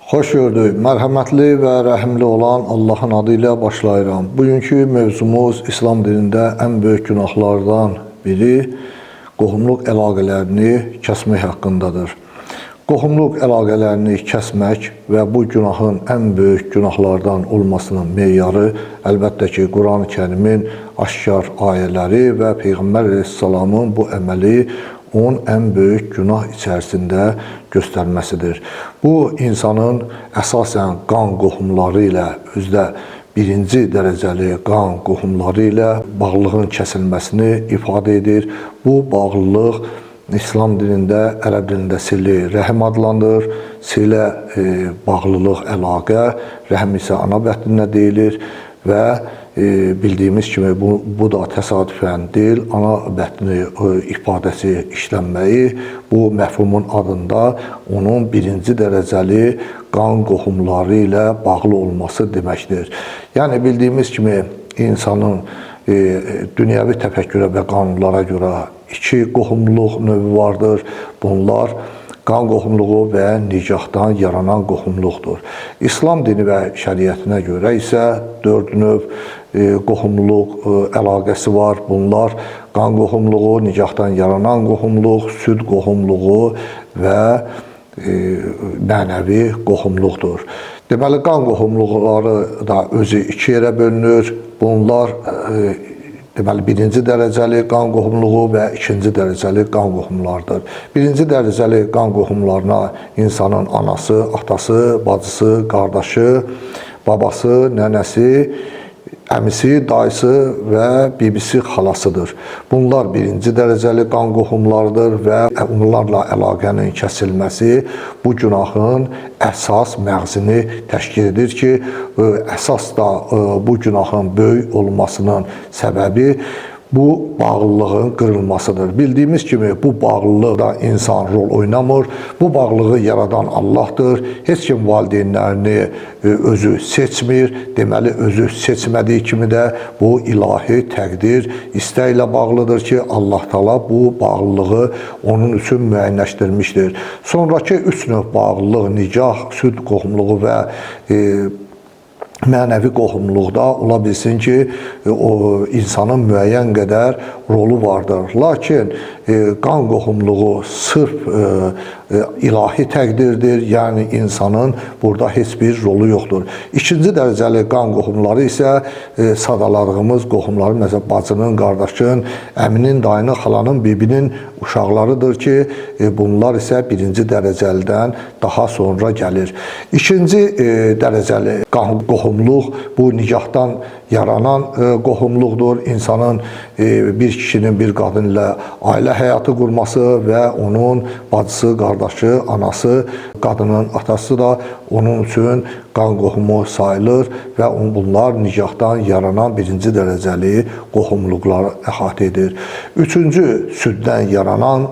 Xoş gördük. Mərhəmətli və rəhimli olan Allahın adıyla başlayıram. Bugünkü mövzumuz İslam dinində ən böyük günahlardan biri qohumluq əlaqələrini kəsmək haqqındadır. Qohumluq əlaqələrini kəsmək və bu günahın ən böyük günahlardan olmasının meyarı əlbəttə ki, Quran-ı Kərimin aşkar ayələri və Peyğəmbər əleyhissalamın bu əməli onun ən böyük günah içərisində göstərməsidir. Bu, insanın əsasən qan qohumları ilə, özdə birinci dərəcəli qan qohumları ilə bağlılığın kəsilməsini ifadə edir. Bu bağlılıq İslam dilində, ərəb dilində sil-i rəhim adlanır. Silə bağlılıq, əlaqə, rəhm isə ana bətninə deyilir və bildiyimiz kimi bu da təsadüfən deyil, ana bətni ifadəsi işlənməyi bu məfhumun adında onun birinci dərəcəli qan qohumları ilə bağlı olması deməkdir. Yəni bildiyimiz kimi insanın dünyəvi təfəkkürə və qanunlara görə iki qohumluq növü vardır. Bunlar qan qohumluğu və nicahdan yaranan qohumluqdur. İslam dini və şəriətinə görə isə 4 növ qohumluq əlaqəsi var. Bunlar qan qohumluğu, nicahdan yaranan qohumluq, süd qohumluğu və mənəvi qohumluqdur. Deməli, qan qohumluqları da özü iki yerə bölünür. Bunlar deməli, birinci dərəcəli qan qohumluğu və ikinci dərəcəli qan qohumlardır. Birinci dərəcəli qan qohumlarına insanın anası, atası, bacısı, qardaşı, babası, nənəsi, əmisi, dayısı və bibisi, xalasıdır. Bunlar birinci dərəcəli qan qohumlardır və onlarla əlaqənin kəsilməsi bu günahın əsas məğzini təşkil edir ki, əsas da bu günahın böyük olmasının səbəbi bu bağlılığın qırılmasıdır. Bildiyimiz kimi bu bağlılıqda insan rol oynamır. Bu bağlılığı yaradan Allahdır. Heç kim valideynlərini özü seçmir. Deməli, özü seçmədiyi kimi də bu ilahi təqdir, istəklə bağlıdır ki, Allah Taala bu bağlılığı onun üçün müəyyənləşdirmişdir. Sonrakı 3 növ bağlılıq, nicah, süd qohumluğu və mənəvi qohumluqda ola bilsin ki, o insanın müəyyən qədər rolu vardır. Lakin qan qohumluğu sırf ilahi təqdirdir, yəni insanın burada heç bir rolu yoxdur. İkinci dərəcəli qan qohumları isə sadaladığımız qohumları, məsələn, bacının, qardaşın, əminin, dayının, xalanın, bibinin uşaqlarıdır ki, bunlar isə birinci dərəcəlidən daha sonra gəlir. İkinci dərəcəli qan qohumluq bu nicahdan yaranan qohumluqdur. İnsanın bir kişinin bir qadın ilə ailə həyatı qurması və onun bacısı, qardaşı, anası, qadının atası da onun üçün qan qohumu sayılır və bunlar nicahdan yaranan birinci dərəcəli qohumluqları əhatə edir. Üçüncü süddən yaranan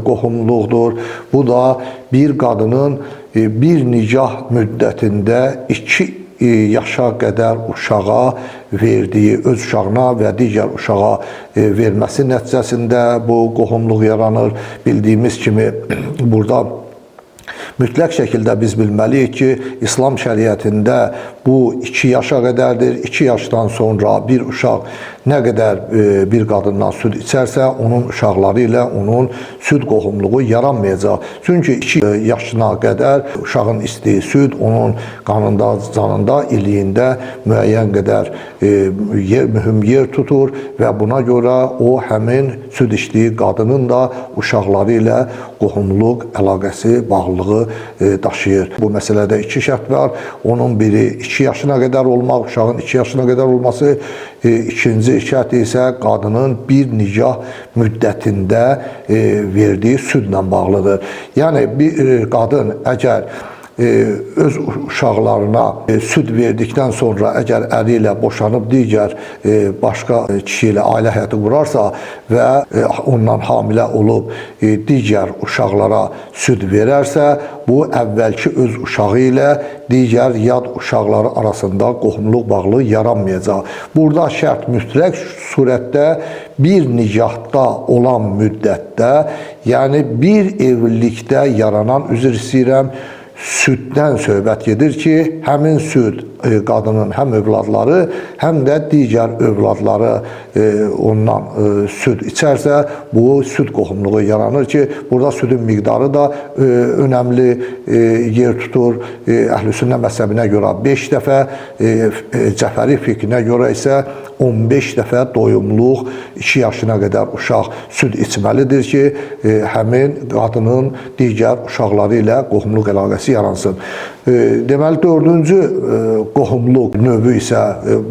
qohumluqdur. Bu da bir qadının bir nicah müddətində 2 yaşa qədər uşağa verdiyi, öz uşağına və digər uşağa verməsi nəticəsində bu qohumluq yaranır. Bildiyimiz kimi burada mütləq şəkildə biz bilməliyik ki, İslam şəriətində bu 2 yaşa qədərdir. 2 yaşdan sonra bir uşaq nə qədər bir qadından süd içərsə, onun uşaqları ilə onun süd qohumluğu yaranmayacaq. Çünki 2 yaşına qədər uşağın içdiyi süd onun qanında, canında, iliyində müəyyən qədər mühüm yer tutur və buna görə o həmin süd içdiyi qadının da uşaqları ilə qohumluq əlaqəsi, bağlılığı daşıyır. Bu məsələdə 2 şərt var. Onun biri 2 yaşına qədər olmaq, uşağın 2 yaşına qədər olması. İkinci şərt isə qadının bir nicah müddətində verdiyi südlə bağlıdır. Yəni bir qadın əgər öz uşaqlarına süd verdikdən sonra əgər əri ilə boşanıb digər başqa kişi ilə ailə həyatı qurarsa və ondan hamilə olub digər uşaqlara süd verərsə, bu əvvəlki öz uşağı ilə digər yad uşaqları arasında qohumluq bağlılığı yaranmayacaq. Burada şərt mütləq surətdə bir nicahda olan müddətdə, yəni bir evlilikdə yaranan, üzr istəyirəm, süddən söhbət gedir ki, həmin süd qadının həm övladları, həm də digər övladları ondan süd içərsə, bu süd qohumluğu yaranır ki, burada südün miqdarı da önəmli yer tutur. Əhl-i-Sünnə məzhəbinə görə 5 dəfə, Cəfəri fiqhinə görə isə 15 dəfə doyumluq 2 yaşına qədər uşaq süd içməlidir ki, həmin qadının digər uşaqları ilə qohumluq əlaqəsi yaransın. Deməli, 4-cü qohumluq növü isə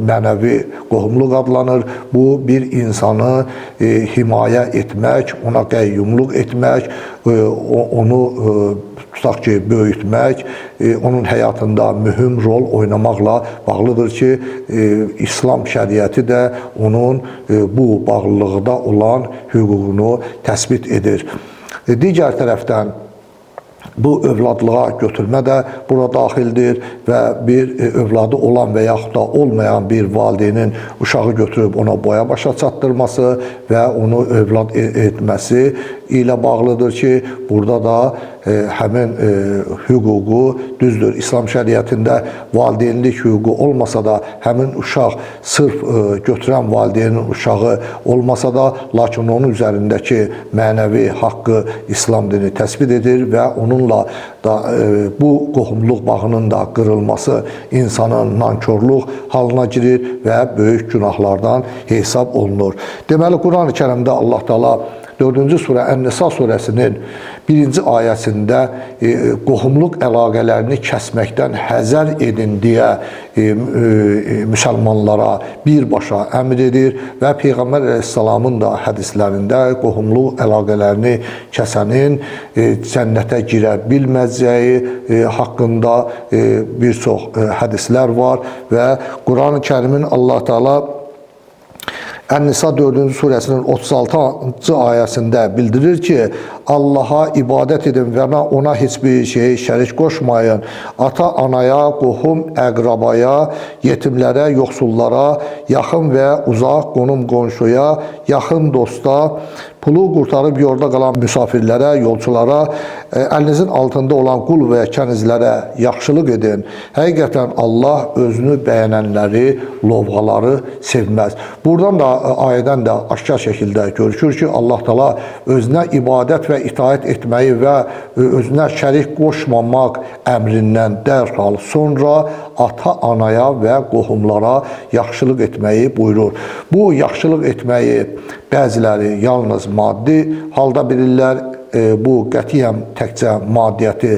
mənəvi qohumluq adlanır. Bu, bir insanı himayə etmək, ona qəyyumluq etmək, onu tutaq ki, böyütmək, onun həyatında mühüm rol oynamaqla bağlıdır ki, İslam şəriəti də onun bu bağlılıqda olan hüququnu təsbit edir. Digər tərəfdən, bu övladlığa götürmə də bura daxildir və bir övladı olan və yaxud da olmayan bir valideynin uşağı götürüb ona boya başa çatdırması və onu övlad etməsi ilə bağlıdır ki, burada da həmin hüququ, düzdür, İslam şəriətində valideynlik hüququ olmasa da, həmin uşaq sırf götürən valideynin uşağı olmasa da, lakin onun üzərindəki mənəvi haqqı İslam dini təsbit edir və onunla da bu qohumluq bağının da qırılması insanın nankörlük halına girir və böyük günahlardan hesab olunur. Deməli, Quran-ı Kərimdə Allah Teala 4-cü surə Ən-Nisa surəsinin 1-ci ayəsində qohumluq əlaqələrini kəsməkdən həzər edin deyə müsəlmanlara birbaşa əmr edir və Peyğəmbər əleyhissalamın da hədislərində qohumluq əlaqələrini kəsənin cənnətə girə bilməzəyi haqqında bir çox hədislər var və Quran-ı Kərimin Allah Teala Ən-Nisa 4-cü surəsinin 36-cı ayəsində bildirir ki, Allaha ibadət edin və ona heç bir şey şərik qoşmayın. Ata-anaya, qohum, əqrabaya, yetimlərə, yoxsullara, yaxın və uzaq qonum-qonşuya, yaxın dosta, pulu qurtarıb yolda qalan müsafirlərə, yolçulara, əlinizin altında olan qul və kənizlərə yaxşılıq edin. Həqiqətən Allah özünü bəyənənləri, lovğaları sevməz. Buradan da, ayədən də aşkar şəkildə görüşür ki, Allah Teala özünə ibadət və itaət etməyi və özünə şərik qoşmamaq əmrindən dərhal sonra ata-anaya və qohumlara yaxşılıq etməyi buyurur. Bu yaxşılıq etməyi bəziləri yalnız maddi halda bilirlər. Bu qətiyyən təkcə maddiyyəti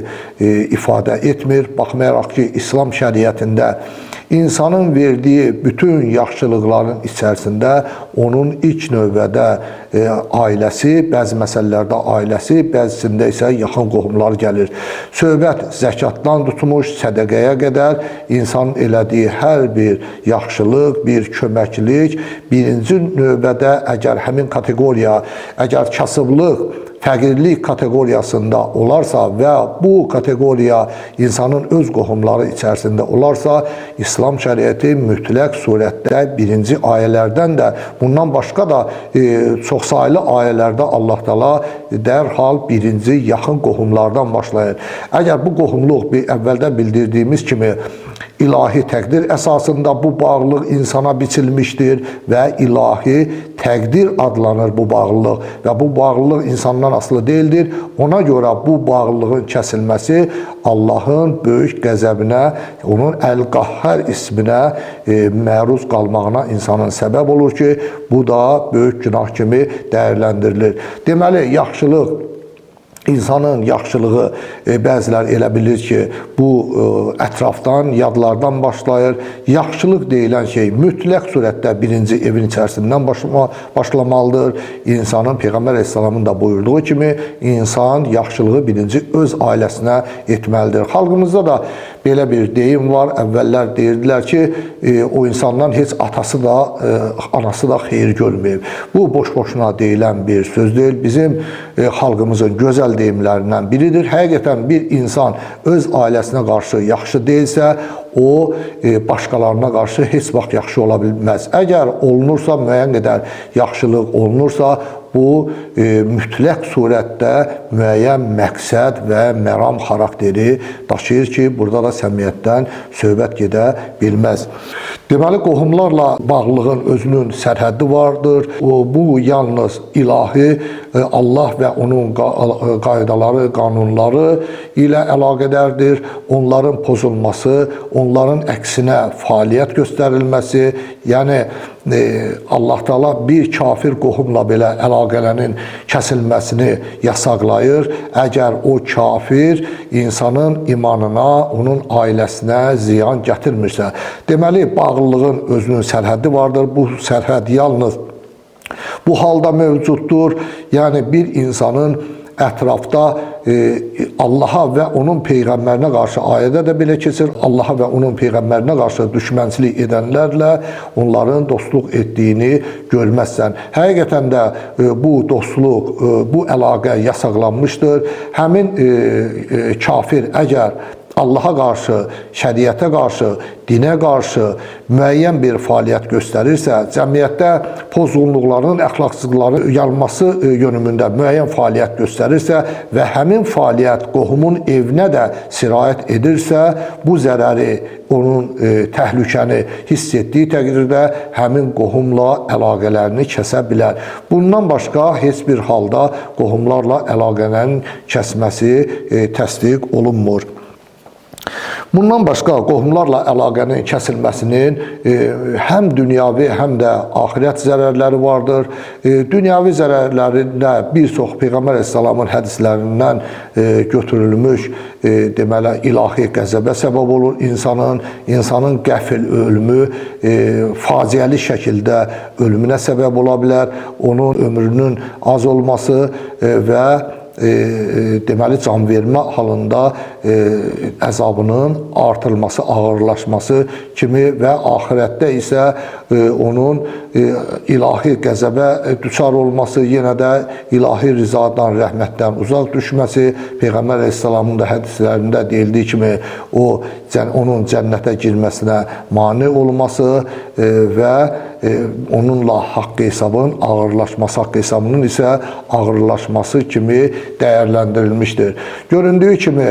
ifadə etmir. Baxmayaraq ki, İslam şəriətində insanın verdiyi bütün yaxşılıqların içərisində onun ilk növbədə ailəsi, bəzi məsələlərdə ailəsi, bəzisində isə yaxın qohumlar gəlir. Söhbət zəkatdan tutmuş, sədəqəyə qədər insanın elədiyi hər bir yaxşılıq, bir köməklik, birinci növbədə əgər həmin kateqoriya, əgər kasıblıq, fəqirlik kateqoriyasında olarsa və bu kateqoriya insanın öz qohumları içərisində olarsa, İslam şəriəti mütləq surətdə birinci ayələrdən də, bundan başqa da çoxsaylı ayələrdə Allah Teala dərhal birinci yaxın qohumlardan başlayır. Əgər bu qohumluq əvvəldə bildirdiyimiz kimi ilahi təqdir əsasında bu bağlılıq insana biçilmişdir və ilahi təqdir adlanır bu bağlılıq və bu bağlılıq insandan asılı deyildir. Ona görə bu bağlılığın kəsilməsi Allahın böyük qəzəbinə, onun Əl-Qahhar isminə məruz qalmağına insanın səbəb olur ki, bu da böyük günah kimi dəyərləndirilir. Deməli, yaxşılıq, İnsanın yaxşılığı bəzilər elə bilir ki, bu ətrafdan, yadlardan başlayır. Yaxşılıq deyilən şey mütləq surətdə birinci evin içərisindən başlamalıdır. İnsanın, Peyğəmbər əleyhissalamın da buyurduğu kimi, insan yaxşılığı birinci öz ailəsinə etməlidir. Xalqımızda da belə bir deyim var. Əvvəllər deyirdilər ki, o insandan heç atası da, anası da xeyir görməyib. Bu, boş-boşuna deyilən bir söz deyil. Bizim xalqımızın gözəl deyimlərindən biridir. Həqiqətən bir insan öz ailəsinə qarşı yaxşı deyilsə, o başqalarına qarşı heç vaxt yaxşı ola bilməz. Əgər olunursa, müəyyən qədər yaxşılıq olunursa, bu mütləq surətdə müəyyən məqsəd və məram xarakteri daşıyır ki, burada da səmiyyətdən söhbət gedə bilməz. Deməli, qohumlarla bağlılığın özünün sərhəddi vardır. Bu yalnız ilahi Allah və onun qaydaları, qanunları ilə əlaqədardır. Onların pozulması, onların əksinə fəaliyyət göstərilməsi, yəni Allah Teala bir kafir qohumla belə əlaqələrin kəsilməsini yasaqlayır. Əgər o kafir insanın imanına, onun ailəsinə ziyan gətirmirsə. Deməli, bağlılığın özünün sərhəddi vardır. Bu sərhəd yalnız bu halda mövcuddur. Yəni bir insanın ətrafda Allaha və onun Peyğəmbərinə qarşı ayədə də belə keçir. Allaha və onun Peyğəmbərinə qarşı düşmənçilik edənlərlə onların dostluq etdiyini görməzsən. Həqiqətən də bu dostluq, bu əlaqə yasaqlanmışdır. Həmin kafir əgər Allaha qarşı, şəriətə qarşı, dinə qarşı müəyyən bir fəaliyyət göstərirsə, cəmiyyətdə pozğunluqların, əxlaqsızlıqların yayılması yönümündə müəyyən fəaliyyət göstərirsə və həmin fəaliyyət qohumun evinə də sirayət edirsə, bu zərəri, onun təhlükəni hiss etdiyi təqdirdə həmin qohumla əlaqələrini kəsə bilər. Bundan başqa heç bir halda qohumlarla əlaqələrin kəsməsi təsdiq olunmur. Bundan başqa qohumlarla əlaqənin kəsilməsinin həm dünyavi, həm də axirət zərərləri vardır. Dünyavi zərərlərində bir çox Peyğəmbər Əleyhisselamın hədislərindən götürülmüş deməli ilahi qəzəbə səbəb olur insanın qəfil ölümü faciəli şəkildə ölümünə səbəb ola bilər. Onun ömrünün az olması və deməli canvermə halında əzabının artırılması, ağırlaşması kimi və axirətdə isə onun ilahi qəzəbə düçar olması, yenə də ilahi rizadan, rəhmətdən uzaq düşməsi, Peyğəmbər Əleyhisselamın da hədislərində deyildiyi kimi onun cənnətə girməsinə mane olması və onunla haqq hesabın ağırlaşması, haqq hesabının isə ağırlaşması kimi dəyərləndirilmişdir. Göründüyü kimi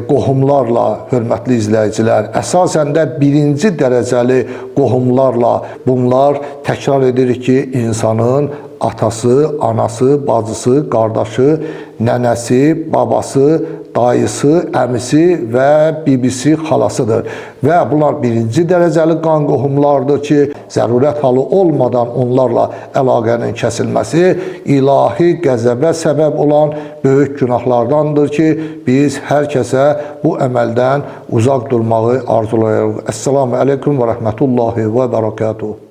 qohumlarla, hörmətli izləyicilər, əsasən də birinci dərəcəli qohumlarla bunlar təkrar edirik ki, insanın atası, anası, bacısı, qardaşı, nənəsi, babası, dayısı, əmisi və bibisi, xalasıdır. Və bunlar birinci dərəcəli qan qohumlardır ki, zərurət halı olmadan onlarla əlaqənin kəsilməsi ilahi qəzəbə səbəb olan böyük günahlardandır ki, biz hər kəsə bu əməldən uzaq durmağı arzulayırıq. Əssalamu aleykum və rəhmətullahi və bərəkatuhu.